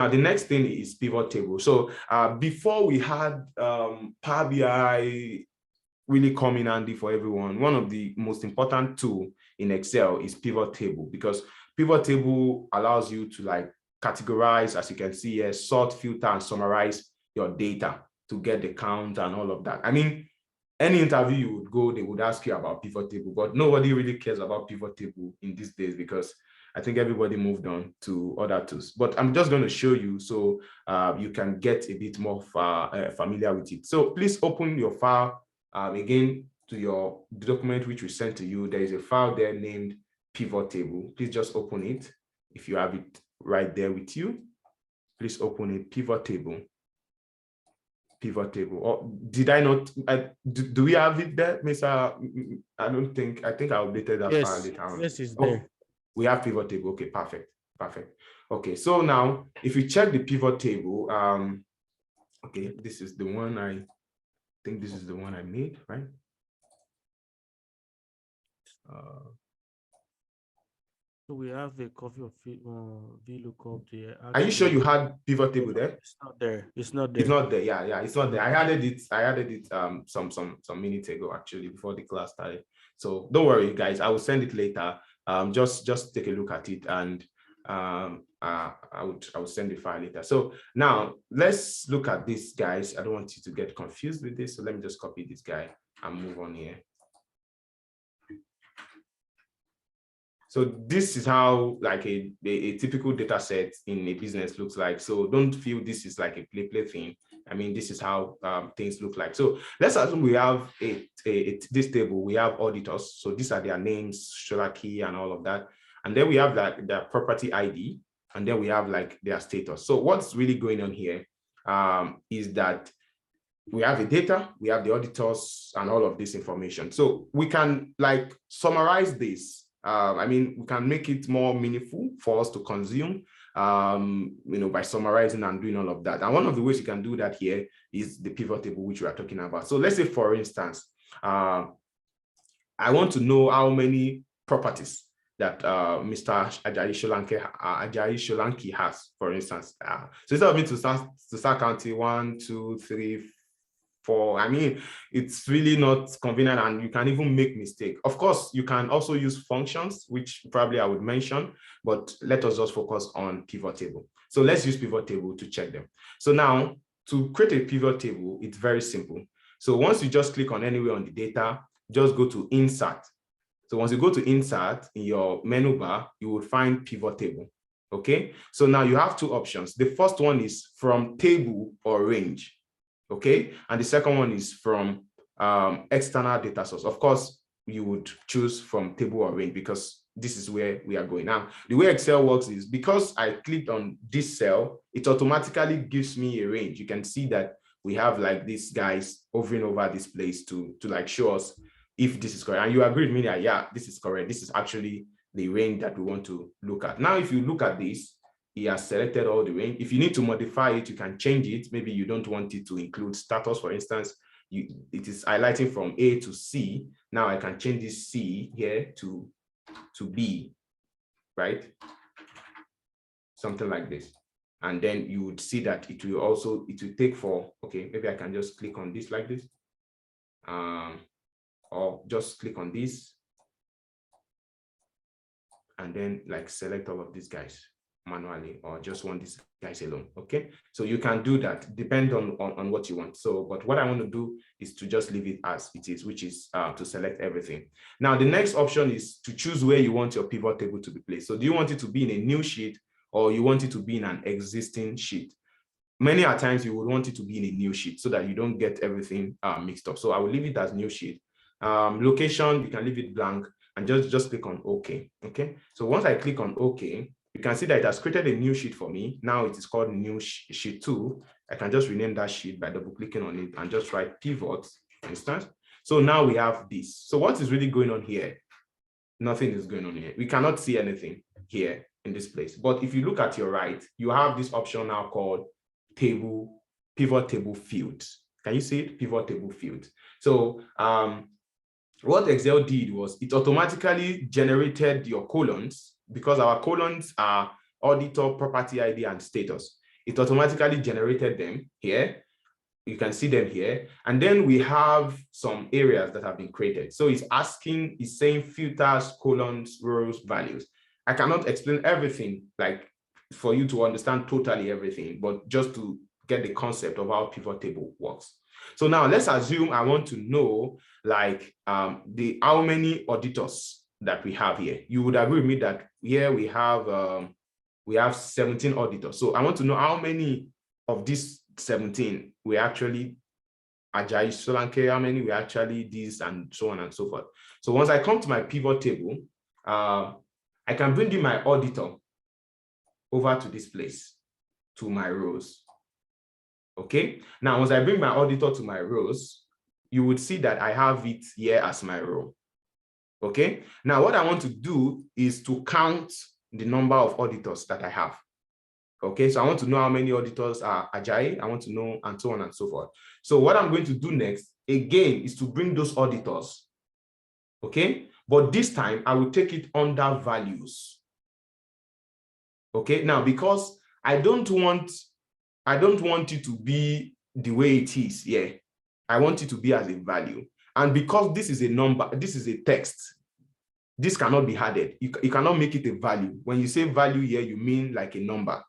Now, the next thing is pivot table. So before we had Power BI really come in handy for everyone, one of the most important tool in Excel is pivot table, because pivot table allows you to like categorize, as you can see here, sort, filter, and summarize your data to get the count and all of that. I mean, any interview you would go, they would ask you about pivot table, but nobody really cares about pivot table in these days because I think everybody moved on to other tools. But I'm just going to show you so you can get a bit more familiar with it. So please open your file again to your document which we sent to you. There is a file there named pivot table. Please just open it. If you have it right there with you, please open a pivot table. Pivot table. Or did I not? Do we have it there, Mr.? I don't think. I think I updated that file later on. Yes, it's there. We have pivot table. Okay, perfect. Okay, so now if you check the pivot table, okay, this is the one I think this is the one I made, right? So we have a copy of VLOOKUP there. Are you sure you had pivot table there? It's not there. It's not there. It's not there. Yeah, it's not there. I added it some minutes ago, actually, before the class started. So don't worry, guys. I will send it later. Just take a look at it, and I would send the file later. So now let's look at this, guys. I don't want you to get confused with this, so let me just copy this guy and move on here. So this is how like a typical data set in a business looks like. So don't feel this is like a play thing. I mean, this is how things look like. So let's assume we have this table, we have auditors. So these are their names, shoulder key and all of that. And then we have like their property ID, and then we have like their status. So what's really going on here is that we have the data, we have the auditors and all of this information. So we can like summarize this. I mean, we can make it more meaningful for us to consume, by summarizing and doing all of that. And one of the ways you can do that here is the pivot table, which we are talking about. So let's say, for instance, I want to know how many properties that Mr. Ajayi Sholanki has, for instance. So instead of me to start counting 1, 2, 3, 4, I mean, it's really not convenient, and you can even make mistake. Of course, you can also use functions, which probably I would mention, but let us just focus on pivot table. So let's use pivot table to check them. So now to create a pivot table, it's very simple. So once you just click on anywhere on the data, just go to insert. So once you go to insert in your menu bar, you will find pivot table. Okay, so now you have two options. The first one is from table or range. Okay, and the second one is from external data source. Of course, you would choose from table or range because this is where we are going. Now, the way Excel works is because I clicked on this cell, it automatically gives me a range. You can see that we have like these guys hovering over this place to like show us if this is correct. And you agree with me that, yeah, this is correct. This is actually the range that we want to look at. Now, if you look at this, he has selected all the range. If you need to modify it, you can change it. Maybe you don't want it to include status, for instance. It is highlighting from A to C. Now I can change this C here to B, right? Something like this. And then you would see that it will take for, okay, maybe I can just click on this like this. Or just click on this. And then like select all of these guys manually, or just want these guys alone. Okay, so you can do that, depend on what you want. So but what I want to do is to just leave it as it is, which is to select everything. Now the next option is to choose where you want your pivot table to be placed. So do you want it to be in a new sheet, or you want it to be in an existing sheet? Many a times you would want it to be in a new sheet so that you don't get everything mixed up. So I will leave it as new sheet. Location, you can leave it blank and just click on OK. Okay, so once I click on OK, you can see that it has created a new sheet for me. Now it is called new sheet 2. I can just rename that sheet by double clicking on it and just write pivot, for instance. So now we have this. So what is really going on here? Nothing is going on here. We cannot see anything here in this place. But if you look at your right, you have this option now called pivot table fields. Can you see it? Pivot table fields. So what Excel did was it automatically generated your columns, because our columns are auditor, property ID, and status. it automatically generated them here. You can see them here. And then we have some areas that have been created. So it's saying filters, columns, rows, values. I cannot explain everything like for you to understand totally everything, but just to get the concept of how pivot table works. So now let's assume I want to know like how many auditors that we have here. You would agree with me that here we have 17 auditors. So I want to know how many of these 17 we actually Ajayi Solanke, how many we actually this, and so on and so forth. So once I come to my pivot table, I can bring in my auditor over to this place, to my rows. Okay, now once I bring my auditor to my rows, you would see that I have it here as my row. Okay, now what I want to do is to count the number of auditors that I have. Okay, so I want to know how many auditors are Ajayi, I want to know, and so on and so forth. So what I'm going to do next, again, is to bring those auditors. Okay, but this time I will take it under values. Okay, now because I don't want it to be the way it is here. I want it to be as a value. And because this is a number, this is a text, this cannot be added. You cannot make it a value. When you say value here, you mean like a number.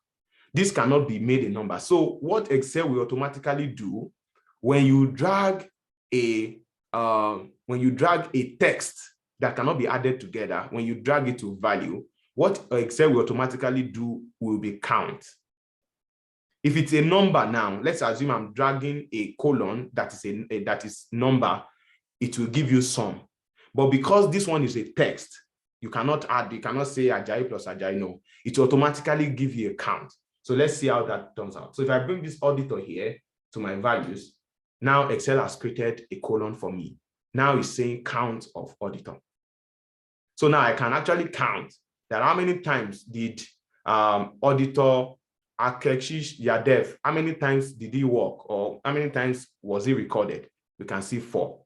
This cannot be made a number. So what Excel will automatically do when you drag a text that cannot be added together, when you drag it to value, what Excel will automatically do will be count. If it's a number now, let's assume I'm dragging a colon that is number, it will give you sum. But because this one is a text, you cannot add, you cannot say Ajayi plus Ajayi, no. It will automatically give you a count. So let's see how that turns out. So if I bring this auditor here to my values, now Excel has created a colon for me. Now it's saying count of auditor. So now I can actually count that how many times did auditor Akekshish Yadev, how many times did he work, or how many times was he recorded? We can see 4.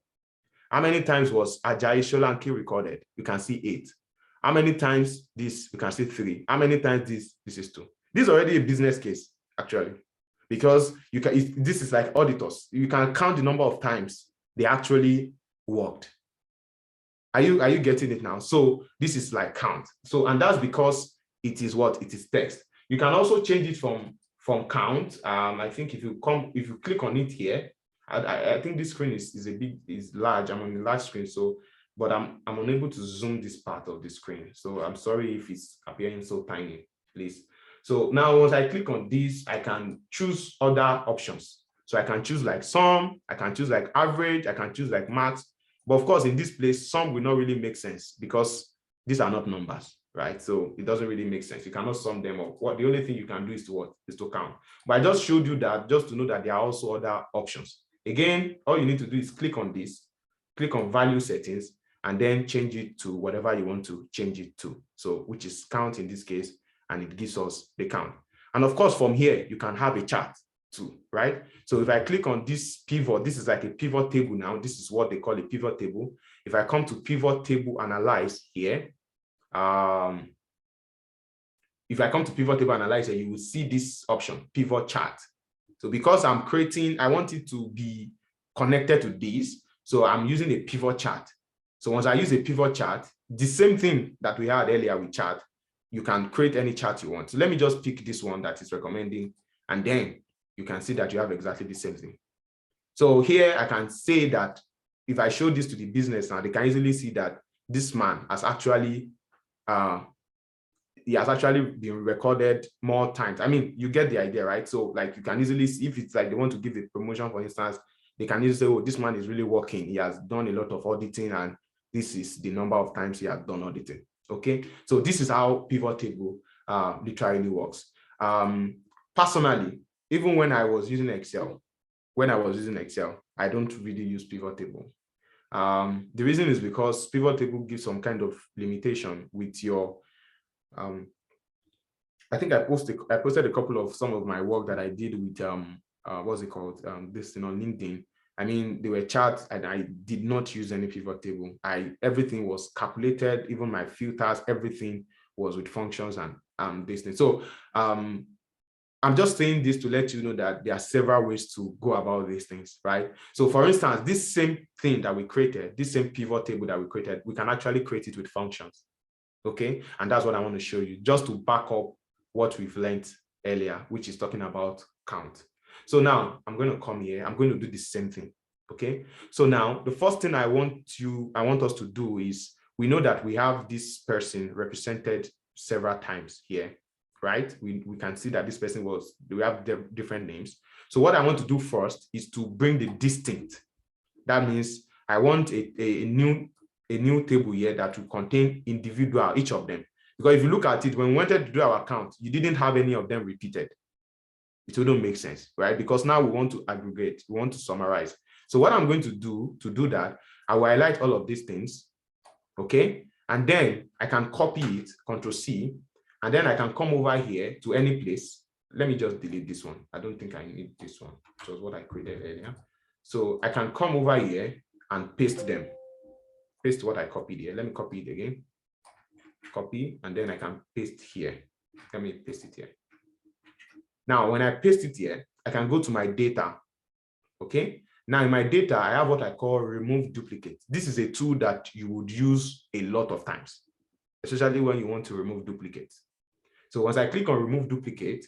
How many times was Ajayi Solanke recorded? We can see 8. How many times this? We can see 3. How many times this? This is 2. This is already a business case, actually, because you can. This is like auditors. You can count the number of times they actually worked. Are you getting it now? So this is like count. So, and that's because it is what? It is text. You can also change it from count. I think if you click on it here, I think this screen is large. I'm on a large screen, so but I'm unable to zoom this part of the screen. So I'm sorry if it's appearing so tiny, please. So now once I click on this, I can choose other options. So I can choose like sum, I can choose like average, I can choose like max. But of course, in this place, sum will not really make sense because these are not numbers, right? So it doesn't really make sense. You cannot sum them up. The only thing you can do is to what? Is to count. But I just showed you that just to know that there are also other options. Again, all you need to do is click on this, click on value settings, and then change it to whatever you want to change it to. So which is count in this case, and it gives us the count. And of course, from here, you can have a chart too, right? So if I click on this pivot, this is like a pivot table now. This is what they call a pivot table. If I come to pivot table analyze here, if I come to pivot table analyzer, you will see this option, pivot chart. So because I'm creating, I want it to be connected to this. So I'm using a pivot chart. So once I use a pivot chart, the same thing that we had earlier with chart, you can create any chart you want. So let me just pick this one that is recommending, and then you can see that you have exactly the same thing. So here I can say that if I show this to the business now, they can easily see that this man has actually been recorded more times. I mean, you get the idea, right? So like you can easily see if it's like they want to give a promotion, for instance, they can easily say, oh, this man is really working. He has done a lot of auditing, and this is the number of times he has done auditing. Okay, so this is how pivot table literally works. Personally, even when I was using Excel, I don't really use pivot table. The reason is because pivot table gives some kind of limitation with your I think I posted a couple of some of my work that I did with what's it called, this thing on LinkedIn. I mean, they were charts, and I did not use any pivot table. Everything was calculated, even my filters, everything was with functions and this thing. So I'm just saying this to let you know that there are several ways to go about these things, right? So for instance, this same thing that we created, this same pivot table that we created, we can actually create it with functions, okay? And that's what I want to show you, just to back up what we've learned earlier, which is talking about count. So now I'm going to come here, I'm going to do the same thing, okay? So now the first thing I want us to do is, we know that we have this person represented several times here, right? We can see that this person we have different names. So what I want to do first is to bring the distinct. That means I want a new table here that will contain individual, each of them. Because if you look at it, when we wanted to do our count, you didn't have any of them repeated. It wouldn't make sense, right? Because now we want to aggregate, we want to summarize. So what I'm going to do that, I will highlight all of these things, okay? And then I can copy it, Control C, and then I can come over here to any place. Let me just delete this one. I don't think I need this one. It was what I created earlier. So I can come over here and paste them. Paste what I copied here. Let me copy it again. Copy, and then I can paste here. Let me paste it here. Now, when I paste it here, I can go to my data, okay? Now in my data, I have what I call remove duplicate. This is a tool that you would use a lot of times, especially when you want to remove duplicates. So once I click on remove duplicate,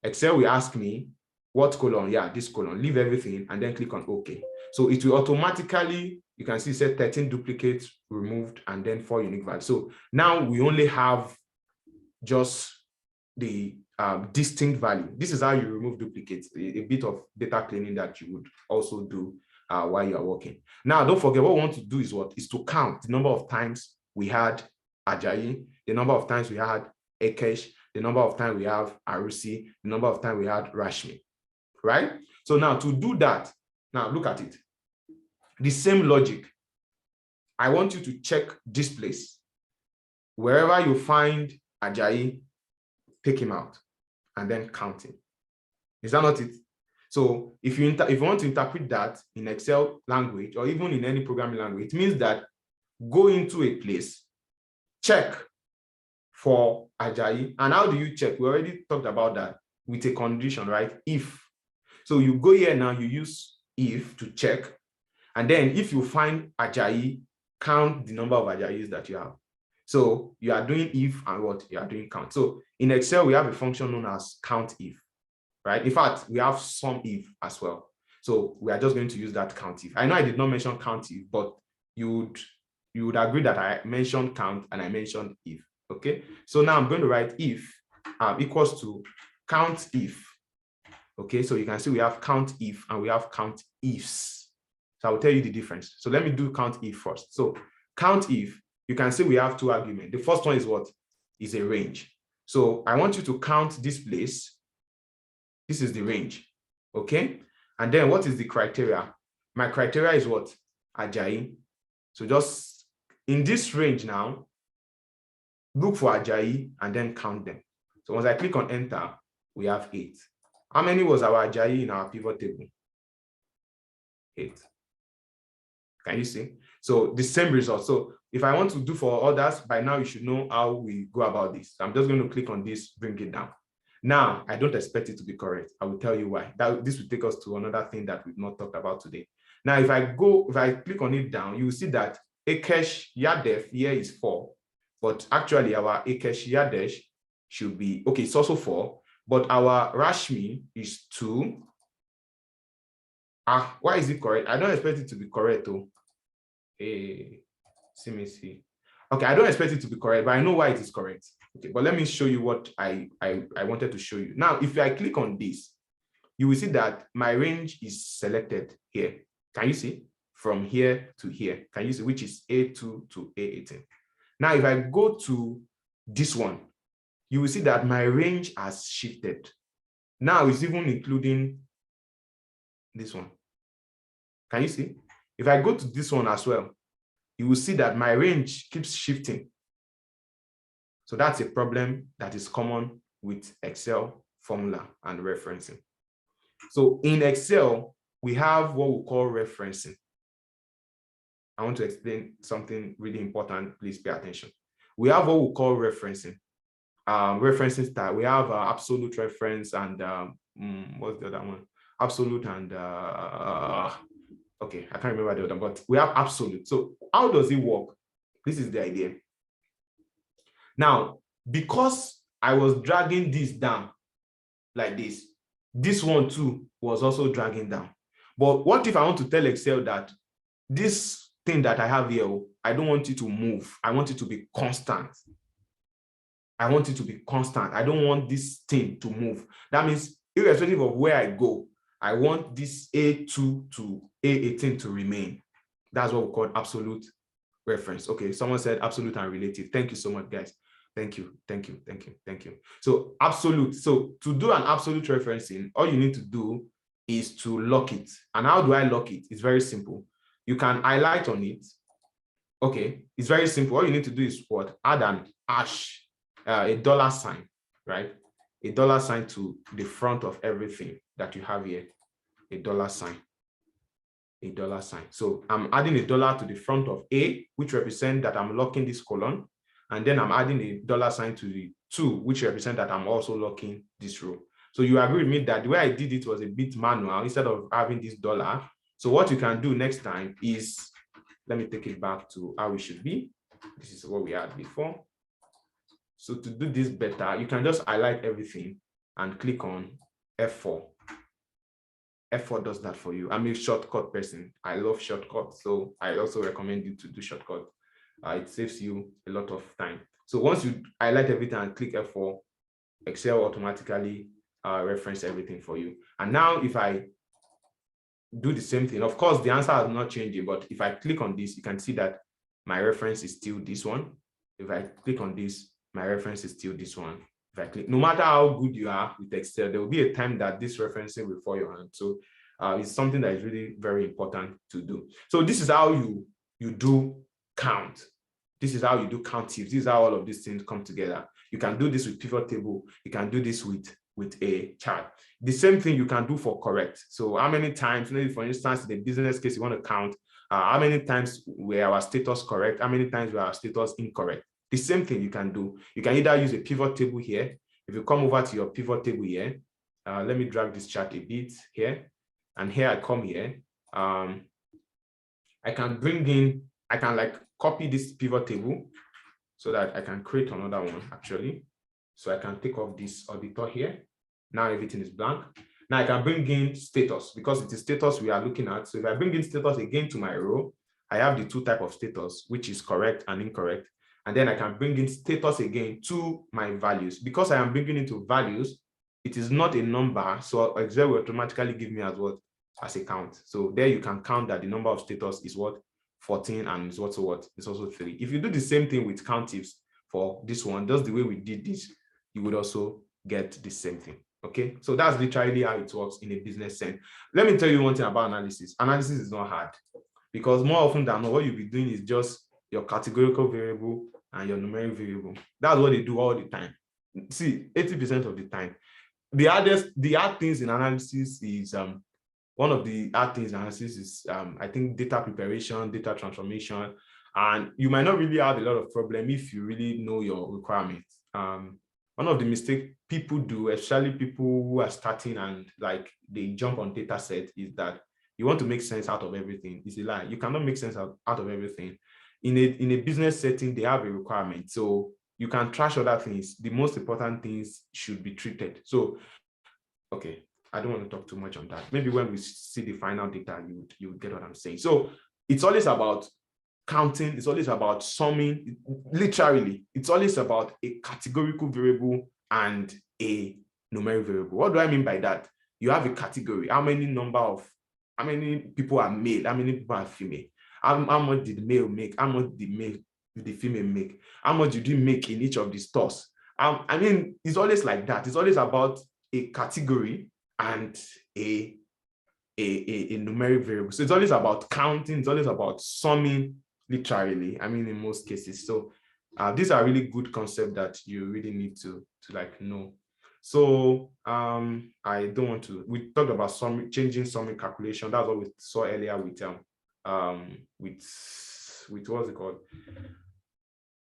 Excel will ask me what column, yeah, this column, leave everything, and then click on OK. So it will automatically, you can see it said 13 duplicates removed and then 4 unique values. So now we only have just the distinct value. This is how you remove duplicates, a bit of data cleaning that you would also do while you are working. Now, don't forget, what we want to do is to count the number of times we had Ajayi, the number of times we had Ekesh, the number of times we have Arusi, the number of times we had Rashmi, right? So now to do that, now look at it. The same logic. I want you to check this place. Wherever you find Ajayi, take him out and then count him. Is that not it? So if you want to interpret that in Excel language or even in any programming language, it means that go into a place, check for Ajayi. And how do you check? We already talked about that with a condition, right? If. So you go here now, you use if to check. And then if you find Ajayi, count the number of Ajayis that you have. So you are doing if and what? You are doing count. So in Excel, we have a function known as count if, right? In fact, we have sum if as well. So we are just going to use that count if. I know I did not mention count if, but you would agree that I mentioned count and I mentioned if, okay? So now I'm going to write if equals to count if, okay? So you can see we have count if and we have count ifs. So I will tell you the difference. So let me do count if first. So count if, you can see we have two arguments. The first one is what? Is a range. So I want you to count this place. This is the range, okay? And then what is the criteria? My criteria is what? Ajayi. So just in this range now, look for Ajayi and then count them. So once I click on enter, we have 8. How many was our Ajayi in our pivot table? 8. Can you see? So the same result. So if I want to do for others, by now you should know how we go about this. So I'm just going to click on this, bring it down. Now, I don't expect it to be correct. I will tell you why. This will take us to another thing that we've not talked about today. Now, if I click on it down, you will see that Ekesh Yadev here is 4. But actually, our Ekesh Yadesh should be, okay, it's also 4. But our Rashmi is 2. Why is it correct? I don't expect it to be correct, though. Hey, let me see. Okay, I don't expect it to be correct, but I know why it is correct. Okay, but let me show you what I wanted to show you. Now, if I click on this, you will see that my range is selected here. Can you see? From here to here. Can you see? Which is A2 to A18. Now, if I go to this one, you will see that my range has shifted. Now, it's even including this one. Can you see? If I go to this one as well, you will see that my range keeps shifting. So that's a problem that is common with Excel formula and referencing. So in Excel, we have what we call referencing. I want to explain something really important. Please pay attention. We have what we call referencing. referencing style. We have absolute reference and what's the other one? Absolute and okay, I can't remember the other, but we have absolute. So how does it work? This is the idea. Now, because I was dragging this down like this one too was also dragging down. But what if I want to tell Excel that this thing that I have here, I don't want it to move. I want it to be constant. I want it to be constant. I don't want this thing to move. That means irrespective of where I go, I want this A2 to A18 to remain. That's what we call absolute reference. Okay, someone said absolute and relative. Thank you so much, guys. Thank you, thank you, thank you, thank you. So absolute. So to do an absolute referencing, all you need to do is to lock it. And how do I lock it? It's very simple. You can highlight on it. Okay, it's very simple. All you need to do is what? Add an hash, a dollar sign, right? A dollar sign to the front of everything that you have here. A dollar sign. A dollar sign. So I'm adding a dollar to the front of A, which represents that I'm locking this column. And then I'm adding a dollar sign to the 2, which represents that I'm also locking this row. So you agree with me that the way I did it was a bit manual instead of having this dollar. So what you can do next time is, let me take it back to how it should be. This is what we had before. So to do this better, you can just highlight everything and click on F4. F4 does that for you. I'm a shortcut person. I love shortcuts. So I also recommend you to do shortcuts. It saves you a lot of time. So once you highlight everything and click F4, Excel automatically reference everything for you. And now if I do the same thing, of course, the answer is not changing, but if I click on this, you can see that my reference is still this one. If I click on this, my reference is still this one. If I click, no matter how good you are with Excel, there will be a time that this referencing will fall your hand. So it's something that is really very important to do. So this is how you do count. This is how you do count ifs. This is how all of these things come together. You can do this with pivot table. You can do this with a chart. The same thing you can do for correct. So how many times, maybe for instance, in the business case, you want to count how many times were our status correct, how many times were our status incorrect. The same thing you can do. You can either use a pivot table here. If you come over to your pivot table here, let me drag this chart a bit here. And here I come here. I can bring in, I can like copy this pivot table so that I can create another one actually. So I can take off this auditor here. Now everything is blank. Now I can bring in status because it is status we are looking at. So if I bring in status again to my row, I have the 2 types of status, which is correct and incorrect. And then I can bring in status again to my values. Because I am bringing into values, it is not a number. So Excel will automatically give me as what? As a count. So there you can count that the number of status is what? 14 and it's also what? It's also 3. If you do the same thing with count ifs for this one, just the way we did this, you would also get the same thing. Okay, so that's literally how it works in a business sense. Let me tell you one thing about analysis. Analysis is not hard because more often than not, what you'll be doing is just your categorical variable and your numeric variable. That's what they do all the time. See, 80% of the time. The hard things in analysis is one of the hard things in analysis is I think data preparation, data transformation, and you might not really have a lot of problem if you really know your requirements. One of the mistakes people do, especially people who are starting and like they jump on data set, is that you want to make sense out of everything. It's a lie. You cannot make sense out of everything. In a business setting, they have a requirement. So you can trash other things. The most important things should be treated. So, okay, I don't want to talk too much on that. Maybe when we see the final data, you would get what I'm saying. So it's always about counting, it's always about summing, literally, it's always about a categorical variable and a numeric variable. What do I mean by that? You have a category, how many people are male, how many people are female, how much did the male make, how much did the female make, how much did you make in each of the stores. I mean, it's always like that. It's always about a category and a numeric variable. So it's always about counting, it's always about summing, literally, I mean, in most cases. So these are really good concepts that you really need to like know. So I don't want to, we talked about changing summing calculation. That's what we saw earlier with what's it called?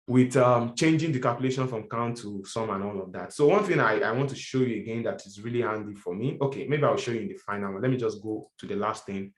with changing the calculation from count to sum and all of that. So one thing I want to show you again that is really handy for me. Okay, maybe I'll show you in the final one. Let me just go to the last thing